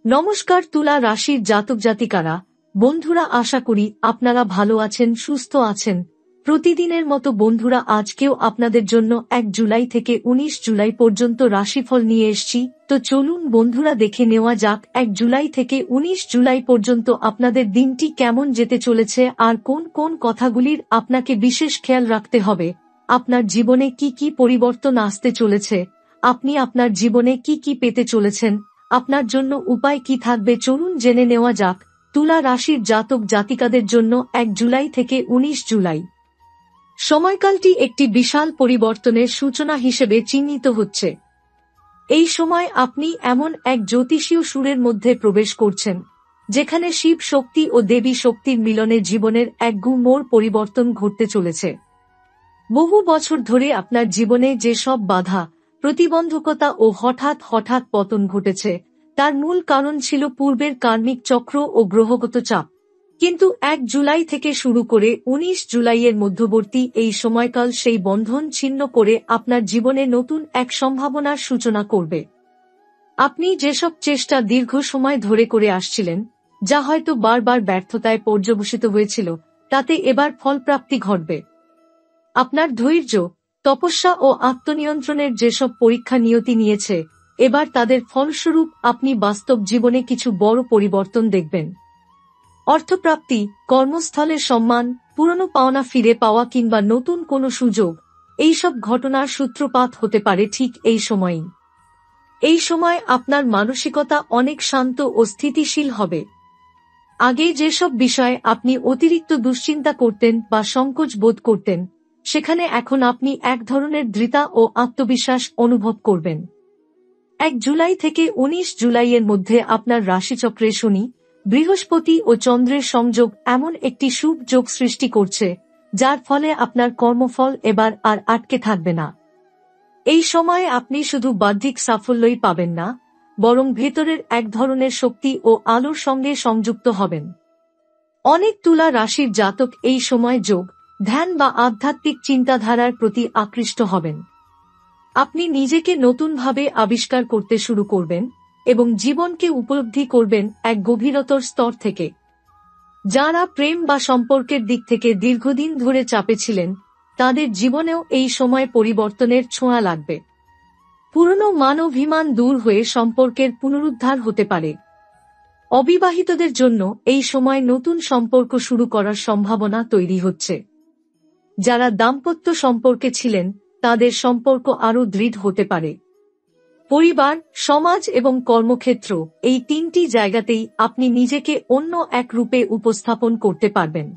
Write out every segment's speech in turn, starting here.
নমস্কার তুলা রাশির জাতক জাতিকারা, বন্ধুরা, আশা করি আপনারা ভালো আছেন, সুস্থ আছেন। প্রতিদিনের মতো বন্ধুরা, আজকেও আপনাদের জন্য 1 জুলাই থেকে 19 জুলাই পর্যন্ত রাশিফল নিয়ে এসেছি। তো চলুন বন্ধুরা, দেখে নেওয়া যাক 1 জুলাই থেকে 19 জুলাই পর্যন্ত আপনাদের দিনটি কেমন যেতে চলেছে আর কোন কোন কথাগুলির আপনাকে বিশেষ খেয়াল রাখতে হবে। আপনার জীবনে কি কি পরিবর্তন আসতে চলেছে, আপনি আপনার জীবনে কি কি পেতে চলেছেন, আপনার জন্য উপায় কি থাকবে, চলুন জেনে নেওয়া যাক। তুলা রাশির জাতক জাতিকাদের জন্য 1 জুলাই থেকে 19 জুলাই সময়কালটি একটি বিশাল পরিবর্তনের সূচনা হিসেবে চিহ্নিত হচ্ছে। এই সময় আপনি এমন এক জ্যোতিষীয় সুরের মধ্যে প্রবেশ করছেন, যেখানে শিব শক্তি ও দেবী শক্তির মিলনে জীবনের এক মোড় পরিবর্তন ঘটতে চলেছে। বহু বছর ধরে আপনার জীবনে যে সব বাধা, প্রতিবন্ধকতা ও হঠাৎ পতন ঘটেছে, তার মূল কারণ ছিল পূর্বের কার্মিক চক্র ও গ্রহগত চাপ। কিন্তু 1 জুলাই থেকে শুরু করে 19 জুলাইয়ের মধ্যবর্তী এই সময়কাল সেই বন্ধন ছিন্ন করে আপনার জীবনে নতুন এক সম্ভাবনার সূচনা করবে। আপনি যেসব চেষ্টা দীর্ঘ সময় ধরে করে আসছিলেন, যা হয়তো বারবার ব্যর্থতায় পর্যবসিত হয়েছিল, তাতে এবার ফলপ্রাপ্তি ঘটবে। আপনার ধৈর্য, তপস্যা ও আত্মনিয়ন্ত্রণের যেসব পরীক্ষা নিয়তি নিয়েছে, এবার তাদের ফলস্বরূপ আপনি বাস্তব জীবনে কিছু বড় পরিবর্তন দেখবেন। অর্থপ্রাপ্তি, কর্মস্থলের সম্মান, পুরনো পাওনা ফিরে পাওয়া কিংবা নতুন কোনো সুযোগ, এইসব ঘটনার সূত্রপাত হতে পারে ঠিক এই সময়ই। এই সময় আপনার মানসিকতা অনেক শান্ত ও স্থিতিশীল হবে। আগে যেসব বিষয়ে আপনি অতিরিক্ত দুশ্চিন্তা করতেন বা সংকোচ বোধ করতেন, সেখানে এখন আপনি এক ধরনের দৃঢ়তা ও আত্মবিশ্বাস অনুভব করবেন। 1 জুলাই থেকে 19 জুলাইয়ের মধ্যে আপনার রাশিচক্রে শনি, বৃহস্পতি ও চন্দ্রের সংযোগ এমন একটি শুভ যোগ সৃষ্টি করছে, যার ফলে আপনার কর্মফল এবার আর আটকে থাকবে না। এই সময়ে আপনি শুধু বাহ্যিক সাফল্যই পাবেন না, বরং ভেতরের এক ধরনের শক্তি ও আলোর সঙ্গে সংযুক্ত হবেন। অনেক তুলা রাশির জাতক এই সময় যোগ, ধ্যান বা আধ্যাত্মিক চিন্তাধারার প্রতি আকৃষ্ট হবেন। আপনি নিজেকে নতুনভাবে আবিষ্কার করতে শুরু করবেন এবং জীবনকে উপলব্ধি করবেন এক গভীরতর স্তর থেকে। যারা প্রেম বা সম্পর্কের দিক থেকে দীর্ঘদিন ধরে চাপে ছিলেন, তাদের জীবনেও এই সময় পরিবর্তনের ছোঁয়া লাগবে। পুরনো মান-অভিমান দূর হয়ে সম্পর্কের পুনরুদ্ধার হতে পারে। অবিবাহিতদের জন্য এই সময় নতুন সম্পর্ক শুরু করার সম্ভাবনা তৈরি হচ্ছে। যারা দাম্পত্য সম্পর্কে ছিলেন, তাদের সম্পর্ক আরও দৃঢ় হতে পারে। পরিবার, সমাজ এবং কর্মক্ষেত্র, এই 3টি জায়গাতেই আপনি নিজেকে অন্য এক রূপে উপস্থাপন করতে পারবেন।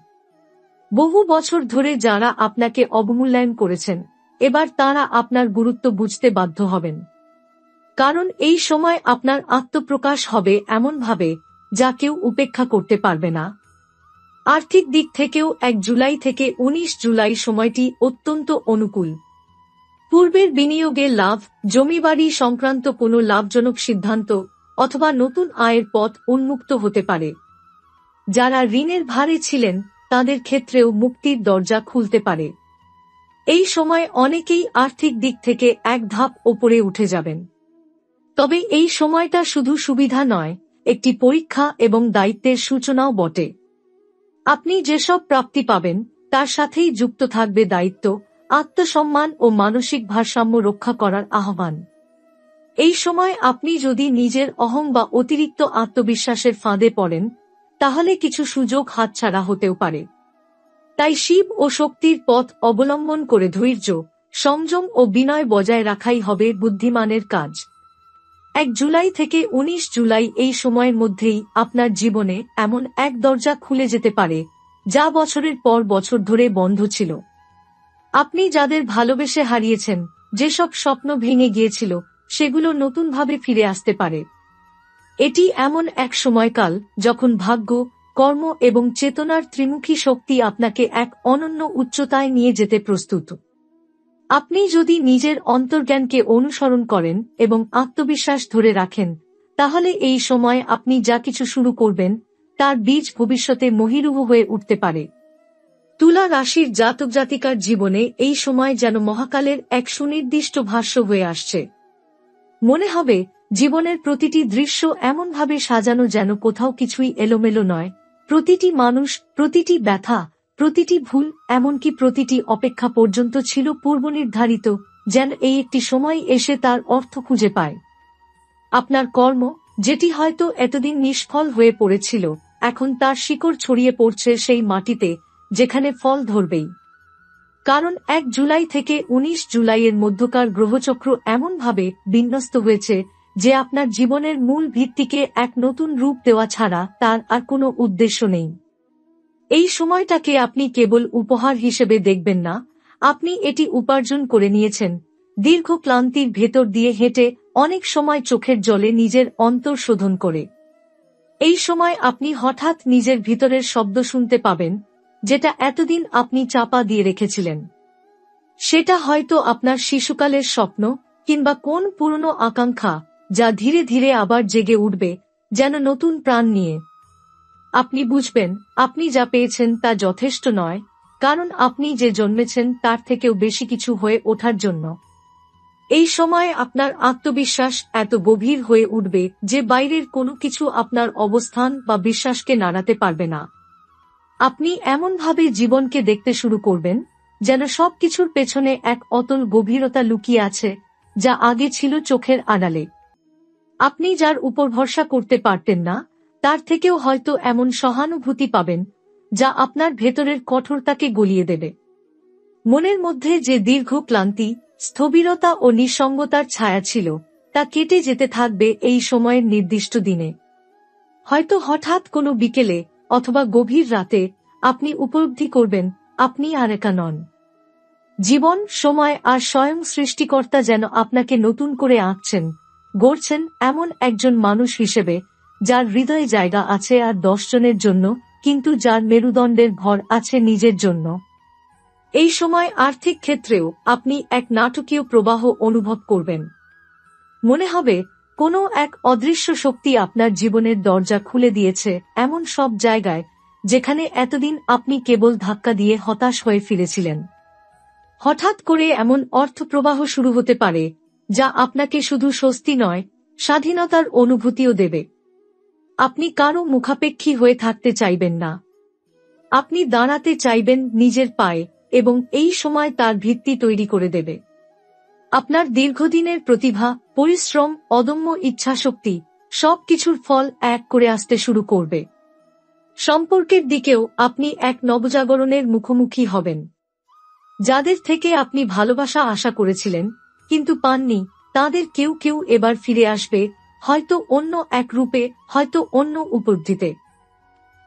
বহু বছর ধরে যারা আপনাকে অবমূল্যায়ন করেছেন, এবার তারা আপনার গুরুত্ব বুঝতে বাধ্য হবেন। কারণ এই সময় আপনার আত্মপ্রকাশ হবে এমনভাবে যা কেউ উপেক্ষা করতে পারবে না। আর্থিক দিক থেকেও 1 জুলাই থেকে 19 জুলাই সময়টি অত্যন্ত অনুকূল। পূর্বের বিনিয়োগে লাভ, জমিবাড়ি সংক্রান্ত কোনো লাভজনক সিদ্ধান্ত অথবা নতুন আয়ের পথ উন্মুক্ত হতে পারে। যারা ঋণের ভারে ছিলেন, তাদের ক্ষেত্রেও মুক্তির দরজা খুলতে পারে। এই সময় অনেকেই আর্থিক দিক থেকে এক ধাপ ওপরে উঠে যাবেন। তবে এই সময়টা শুধু সুবিধা নয়, একটি পরীক্ষা এবং দায়িত্বের সূচনাও বটে। আপনি যেসব প্রাপ্তি পাবেন, তার সাথেই যুক্ত থাকবে দায়িত্ব, আত্মসম্মান ও মানসিক ভারসাম্য রক্ষা করার আহ্বান। এই সময় আপনি যদি নিজের অহং বা অতিরিক্ত আত্মবিশ্বাসের ফাঁদে পড়েন, তাহলে কিছু সুযোগ হাতছাড়া হতেও পারে। তাই শিব ও শক্তির পথ অবলম্বন করে ধৈর্য, সংযম ও বিনয় বজায় রাখাই হবে বুদ্ধিমানের কাজ। 1 জুলাই থেকে 19 জুলাই এই সময়ের মধ্যেই আপনার জীবনে এমন এক দরজা খুলে যেতে পারে, যা বছরের পর বছর ধরে বন্ধ ছিল। আপনি যাদের ভালোবেসে হারিয়েছেন, যেসব স্বপ্ন ভেঙে গিয়েছিল, সেগুলো নতুনভাবে ফিরে আসতে পারে। এটি এমন এক সময়কাল যখন ভাগ্য, কর্ম এবং চেতনার ত্রিমুখী শক্তি আপনাকে এক অনন্য উচ্চতায় নিয়ে যেতে প্রস্তুত। আপনি যদি নিজের অন্তর্জ্ঞানকে অনুসরণ করেন এবং আত্মবিশ্বাস ধরে রাখেন, তাহলে এই সময় আপনি যা কিছু শুরু করবেন, তার বীজ ভবিষ্যতে মহীরুহ হয়ে উঠতে পারে। তুলা রাশির জাতক জাতিকার জীবনে এই সময় যেন মহাকালের এক সুনির্দিষ্ট ভাষ্য হয়ে আসছে। মনে হবে জীবনের প্রতিটি দৃশ্য এমনভাবে সাজানো যেন কোথাও কিছুই এলোমেলো নয়, প্রতিটি মানুষ, প্রতিটি ব্যথা, প্রতিটি ভুল, এমনকি প্রতিটি অপেক্ষা পর্যন্ত ছিল পূর্বনির্ধারিত, যেন এই একটি সময় এসে তার অর্থ খুঁজে পায়। আপনার কর্ম, যেটি হয়তো এতদিন নিষ্ফল হয়ে পড়েছিল, এখন তার শিকড় ছড়িয়ে পড়ছে সেই মাটিতে যেখানে ফল ধরবেই। কারণ 1 জুলাই থেকে 19 জুলাইয়ের মধ্যকার গ্রহচক্র এমনভাবে বিন্যস্ত হয়েছে যে আপনার জীবনের মূল ভিত্তিকে এক নতুন রূপ দেওয়া ছাড়া তার আর কোনো উদ্দেশ্য নেই। এই সময়টাকে আপনি কেবল উপহার হিসেবে দেখবেন না, আপনি এটি উপার্জন করে নিয়েছেন, দীর্ঘ ক্লান্তির ভেতর দিয়ে হেঁটে, অনেক সময় চোখের জলে নিজের অন্তর শোধন করে। এই সময় আপনি হঠাৎ নিজের ভিতরের শব্দ শুনতে পাবেন, যেটা এতদিন আপনি চাপা দিয়ে রেখেছিলেন। সেটা হয়তো আপনার শিশুকালের স্বপ্ন, কিংবা কোন পুরনো আকাঙ্ক্ষা, যা ধীরে ধীরে আবার জেগে উঠবে, যেন নতুন প্রাণ নিয়ে। আপনি বুঝবেন, আপনি যা পেয়েছেন তা যথেষ্ট নয়, কারণ আপনি যে জন্মেছেন তার থেকেও বেশি কিছু হয়ে ওঠার জন্য। এই সময় আপনার আত্মবিশ্বাস এত গভীর হয়ে উঠবে যে বাইরের কোনো কিছু আপনার অবস্থান বা বিশ্বাসকে নাড়াতে পারবে না। আপনি এমনভাবে জীবনকে দেখতে শুরু করবেন, যেন সবকিছুর পেছনে এক অতল গভীরতা লুকিয়ে আছে, যা আগে ছিল চোখের আড়ালে। আপনি যার উপর ভরসা করতে পারতেন না, তার থেকেও হয়তো এমন সহানুভূতি পাবেন, যা আপনার ভেতরের কঠোরতাকে গলিয়ে দেবে। মনের মধ্যে যে দীর্ঘ ক্লান্তি, স্থবিরতা ও নিঃসঙ্গতার ছায়া ছিল, তা কেটে যেতে থাকবে এই সময়ের নির্দিষ্ট দিনে। হয়তো হঠাৎ কোনো বিকেলে অথবা গভীর রাতে আপনি উপলব্ধি করবেন, আপনি আর একা নন। জীবন, সময় আর স্বয়ং সৃষ্টিকর্তা যেন আপনাকে নতুন করে আঁকছেন, গড়ছেন এমন একজন মানুষ হিসেবে, যার হৃদয়ে জায়গা আছে আর 10 জনের জন্য, কিন্তু যার মেরুদণ্ডের ভর আছে নিজের জন্য। এই সময় আর্থিক ক্ষেত্রেও আপনি এক নাটকীয় প্রবাহ অনুভব করবেন। মনে হবে কোনো এক অদৃশ্য শক্তি আপনার জীবনের দরজা খুলে দিয়েছে, এমন সব জায়গায় যেখানে এতদিন আপনি কেবল ধাক্কা দিয়ে হতাশ হয়ে ফিরেছিলেন। হঠাৎ করে এমন অর্থপ্রবাহ শুরু হতে পারে, যা আপনাকে শুধু স্বস্তি নয়, স্বাধীনতার অনুভূতিও দেবে। আপনি কারো মুখাপেক্ষী হয়ে থাকতে চাইবেন না। আপনি দাঁড়াতে চাইবেন নিজের পায়ে, এবং এই সময় তার ভিত্তি তৈরি করে দেবে। আপনার দীর্ঘদিনের প্রতিভা, পরিশ্রম, অদম্য ইচ্ছাশক্তি, সবকিছুর ফল এক করে আসতে শুরু করবে। সম্পর্কের দিকেও আপনি এক নবজাগরণের মুখোমুখি হবেন। যাদের থেকে আপনি ভালোবাসা আশা করেছিলেন কিন্তু পাননি, তাদের কেউ কেউ এবার ফিরে আসবে, হয়তো অন্য এক রূপে, হয়তো অন্য উপলব্ধিতে।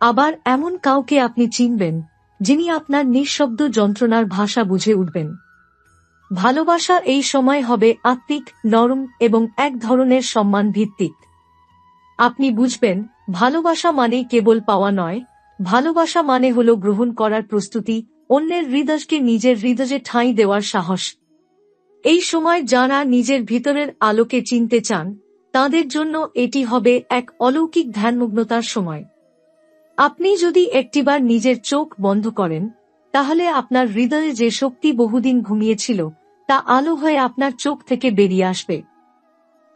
আবার এমন কাউকে আপনি চিনবেন, যিনি আপনার নিঃশব্দ যন্ত্রণার ভাষা বুঝে উঠবেন। ভালোবাসা এই সময় হবে আত্মিক, নরম এবং এক ধরনের সম্মান ভিত্তিক। আপনি বুঝবেন, ভালোবাসা মানে কেবল পাওয়া নয়, ভালোবাসা মানে হলো গ্রহণ করার প্রস্তুতি, অন্যের হৃদয়কে নিজের হৃদয়ে ঠাঁই দেওয়ার সাহস। এই সময় যারা নিজের ভিতরের আলোকে চিনতে চান, তাদের জন্য এটি হবে এক অলৌকিক ধ্যানমগ্নতার সময়। আপনি যদি একটিবার নিজের চোখ বন্ধ করেন, তাহলে আপনার হৃদয়ে যে শক্তি বহুদিন ঘুমিয়েছিল, তা আলো হয়ে আপনার চোখ থেকে বেরিয়ে আসবে।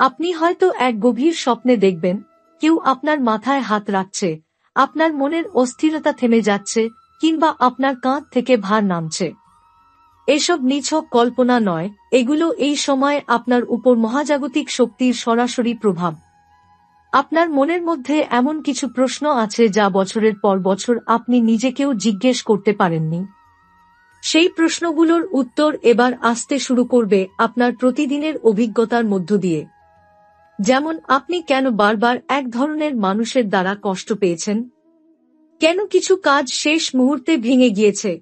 আপনি হয়তো এক গভীর স্বপ্নে দেখবেন, কেউ আপনার মাথায় হাত রাখছে, আপনার মনের অস্থিরতা থেমে যাচ্ছে, কিংবা আপনার কাঁধ থেকে ভার নামছে। এসব নিছক কল্পনা নয়, এগুলো এই সময় আপনার উপর মহাজাগতিক শক্তির সরাসরি প্রভাব। আপনার মনের মধ্যে এমন কিছু প্রশ্ন আছে যা বছরের পর বছর আপনি নিজেকেও জিজ্ঞেস করতে পারেননি। সেই প্রশ্নগুলোর উত্তর এবার আসতে শুরু করবে আপনার প্রতিদিনের অভিজ্ঞতার মধ্য দিয়ে। যেমন, আপনি কেন বারবার এক ধরনের মানুষের দ্বারা কষ্ট পেয়েছেন? কেন কিছু কাজ শেষ মুহূর্তে ভেঙে গিয়েছে?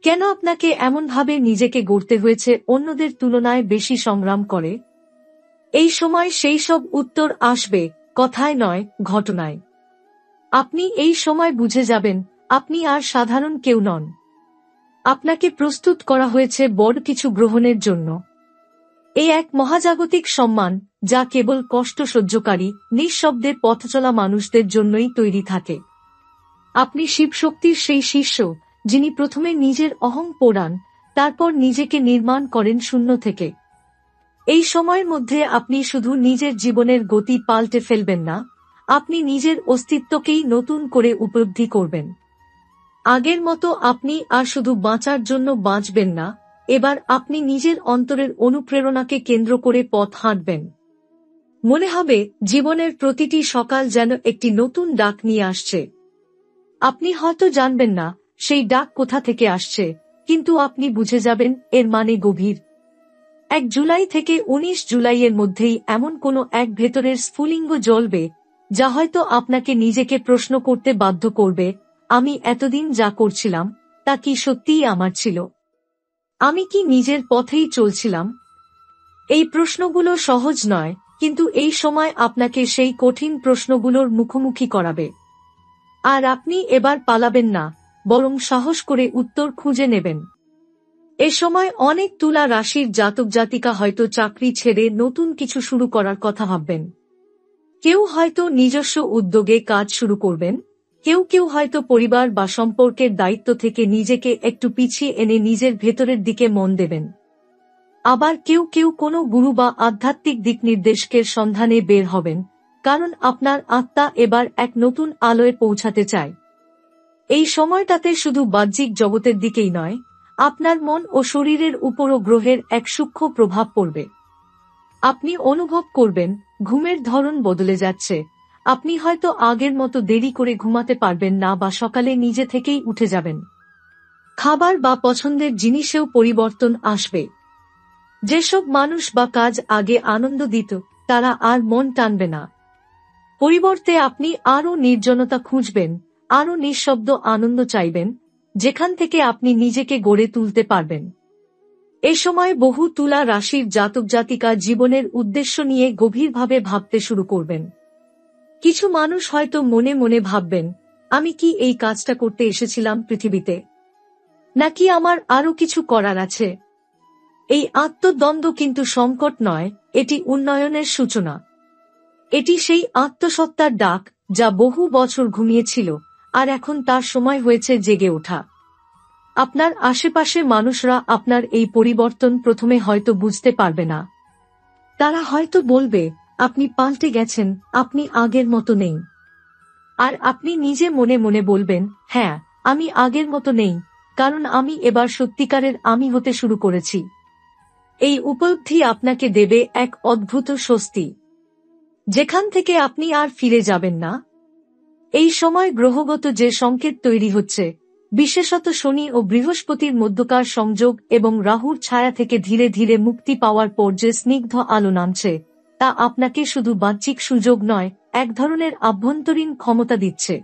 কেন আপনাকে এমনভাবে নিজেকে গড়তে হয়েছে অন্যদের তুলনায় বেশি সংগ্রাম করে? এই সময় সেই সব উত্তর আসবে, কথায় নয়, ঘটনায়। আপনি এই সময় বুঝে যাবেন, আপনি আর সাধারণ কেউ নন। আপনাকে প্রস্তুত করা হয়েছে বড় কিছু গ্রহণের জন্য। এই এক মহাজাগতিক সম্মান, যা কেবল কষ্ট সহ্যকারী, নিঃশব্দে পথচলা মানুষদের জন্যই তৈরি থাকে। আপনি শিবশক্তির সেই শিষ্য, যিনি প্রথমে নিজের অহং পোড়ান, তারপর নিজেকে নির্মাণ করেন শূন্য থেকে। এই সময়ের মধ্যে আপনি শুধু নিজের জীবনের গতি পাল্টে ফেলবেন না, আপনি নিজের অস্তিত্বকেই নতুন করে উপলব্ধি করবেন। আগের মতো আপনি আর শুধু বাঁচার জন্য বাঁচবেন না, এবার আপনি নিজের অন্তরের অনুপ্রেরণাকে কেন্দ্র করে পথ হাঁটবেন। মনে হবে জীবনের প্রতিটি সকাল যেন একটি নতুন ডাক নিয়ে আসছে। আপনি হয়তো জানবেন না সেই ডাক কোথা থেকে আসছে, কিন্তু আপনি বুঝে যাবেন এর মানে গভীর। 1 জুলাই থেকে 19 জুলাইয়ের মধ্যেই এমন কোনো এক ভেতরের স্ফুলিঙ্গ জ্বলবে, যা হয়তো আপনাকে নিজেকে প্রশ্ন করতে বাধ্য করবে, আমি এতদিন যা করছিলাম তা কি সত্যিই আমার ছিল? আমি কি নিজের পথেই চলছিলাম? এই প্রশ্নগুলো সহজ নয়, কিন্তু এই সময় আপনাকে সেই কঠিন প্রশ্নগুলোর মুখোমুখি করাবে। আর আপনি এবার পালাবেন না, বরং সাহস করে উত্তর খুঁজে নেবেন। এ সময় অনেক তুলা রাশির জাতক জাতিকা হয়তো চাকরি ছেড়ে নতুন কিছু শুরু করার কথা ভাববেন। কেউ হয়তো নিজস্ব উদ্যোগে কাজ শুরু করবেন, কেউ কেউ হয়তো পরিবার বা সম্পর্কের দায়িত্ব থেকে নিজেকে একটু পিছিয়ে এনে নিজের ভেতরের দিকে মন দেবেন। আবার কেউ কেউ কোনো গুরু বা আধ্যাত্মিক দিক নির্দেশকের সন্ধানে বের হবেন, কারণ আপনার আত্মা এবার এক নতুন আলোয় পৌঁছাতে চায়। এই সময়টাতে শুধু বাহ্যিক জগতের দিকেই নয়, আপনার মন ও শরীরের উপরও গ্রহের এক সূক্ষ্ম প্রভাব পড়বে। আপনি অনুভব করবেন ঘুমের ধরন বদলে যাচ্ছে, আপনি হয়তো আগের মতো দেরি করে ঘুমাতে পারবেন না বা সকালে নিজে থেকেই উঠে যাবেন। খাবার বা পছন্দের জিনিসেও পরিবর্তন আসবে। যেসব মানুষ বা কাজ আগে আনন্দ দিত, তারা আর মন টানবে না। পরিবর্তে আপনি আরও নির্জনতা খুঁজবেন, আরও নিঃশব্দ আনন্দ চাইবেন, যেখান থেকে আপনি নিজেকে গড়ে তুলতে পারবেন। এ সময় বহু তুলা রাশির জাতক জাতিকা জীবনের উদ্দেশ্য নিয়ে গভীরভাবে ভাবতে শুরু করবেন। কিছু মানুষ হয়তো মনে মনে ভাববেন, আমি কি এই কাজটা করতে এসেছিলাম পৃথিবীতে, নাকি আমার আরও কিছু করার আছে? এই আত্মদ্বন্দ্ব কিন্তু সংকট নয়, এটি উন্নয়নের সূচনা। এটি সেই আত্মসত্তার ডাক যা বহু বছর ঘুমিয়েছিল, আর এখন তার সময় হয়েছে জেগে ওঠা। আপনার আশেপাশের মানুষরা আপনার এই পরিবর্তন প্রথমে হয়তো বুঝতে পারবে না। তারা হয়তো বলবে, আপনি পাল্টে গেছেন, আপনি আগের মতো নেই। আর আপনি নিজে মনে মনে বলবেন, হ্যাঁ, আমি আগের মতো নেই, কারণ আমি এবার সত্যিকারের আমি হতে শুরু করেছি। এই উপলব্ধি আপনাকে দেবে এক অদ্ভুত স্বস্তি, যেখান থেকে আপনি আর ফিরে যাবেন না। এই সময় গ্রহগত যে সংকেত তৈরি হচ্ছে, বিশেষত শনি ও বৃহস্পতির মধ্যকার সংযোগ এবং রাহুর ছায়া থেকে ধীরে ধীরে মুক্তি পাওয়ার পর যে স্নিগ্ধ আলো নামছে, তা আপনাকে শুধু বাহ্যিক সুযোগ নয়, এক ধরনের আভ্যন্তরীণ ক্ষমতা দিচ্ছে।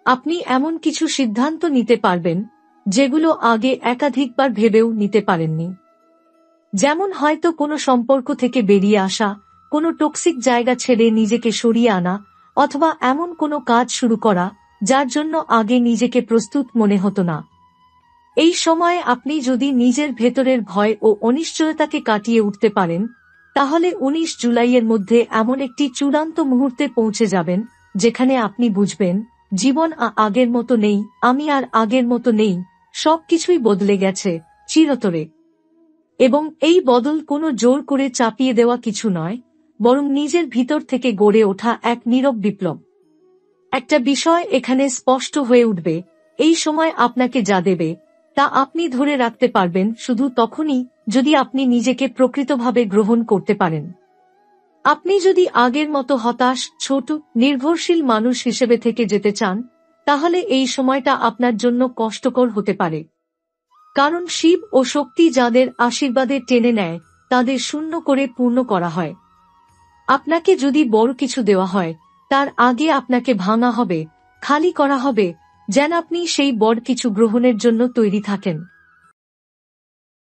আপনি এমন কিছু সিদ্ধান্ত নিতে পারবেন, যেগুলো আগে একাধিকবার ভেবেও নিতে পারেননি। যেমন হয়তো কোনো সম্পর্ক থেকে বেরিয়ে আসা, কোনো টক্সিক জায়গা ছেড়ে নিজেকে সরিয়ে আনা, অথবা এমন কোনো কাজ শুরু করা যার জন্য আগে নিজেকে প্রস্তুত মনে হতো না। এই সময়ে আপনি যদি নিজের ভেতরের ভয় ও অনিশ্চয়তাকে কাটিয়ে উঠতে পারেন, তাহলে 19 জুলাইয়ের মধ্যে এমন একটি চূড়ান্ত মুহূর্তে পৌঁছে যাবেন, যেখানে আপনি বুঝবেন, জীবন আগের মতো নেই, আমি আর আগের মতো নেই, সবকিছুই বদলে গেছে, চিরতরে। এবং এই বদল কোনো জোর করে চাপিয়ে দেওয়া কিছু নয়, বরং নিজের ভিতর থেকে গড়ে ওঠা এক নীরব বিপ্লব। একটা বিষয় এখানে স্পষ্ট হয়ে উঠবে, এই সময় আপনাকে যা দেবে, তা আপনি ধরে রাখতে পারবেন শুধু তখনই যদি আপনি নিজেকে প্রকৃতভাবে গ্রহণ করতে পারেন। আপনি যদি আগের মতো হতাশ, ছোট, নির্ভরশীল মানুষ হিসেবে থেকে যেতে চান, তাহলে এই সময়টা আপনার জন্য কষ্টকর হতে পারে। কারণ শিব ও শক্তি যাদের আশীর্বাদে টেনে নেয়, তাদের শূন্য করে পূর্ণ করা হয়। আপনাকে যদি বড় কিছু দেওয়া হয়, তার আগে আপনাকে ভাঙা হবে, খালি করা হবে, যেন আপনি সেই বড় কিছু গ্রহণের জন্য তৈরি থাকেন।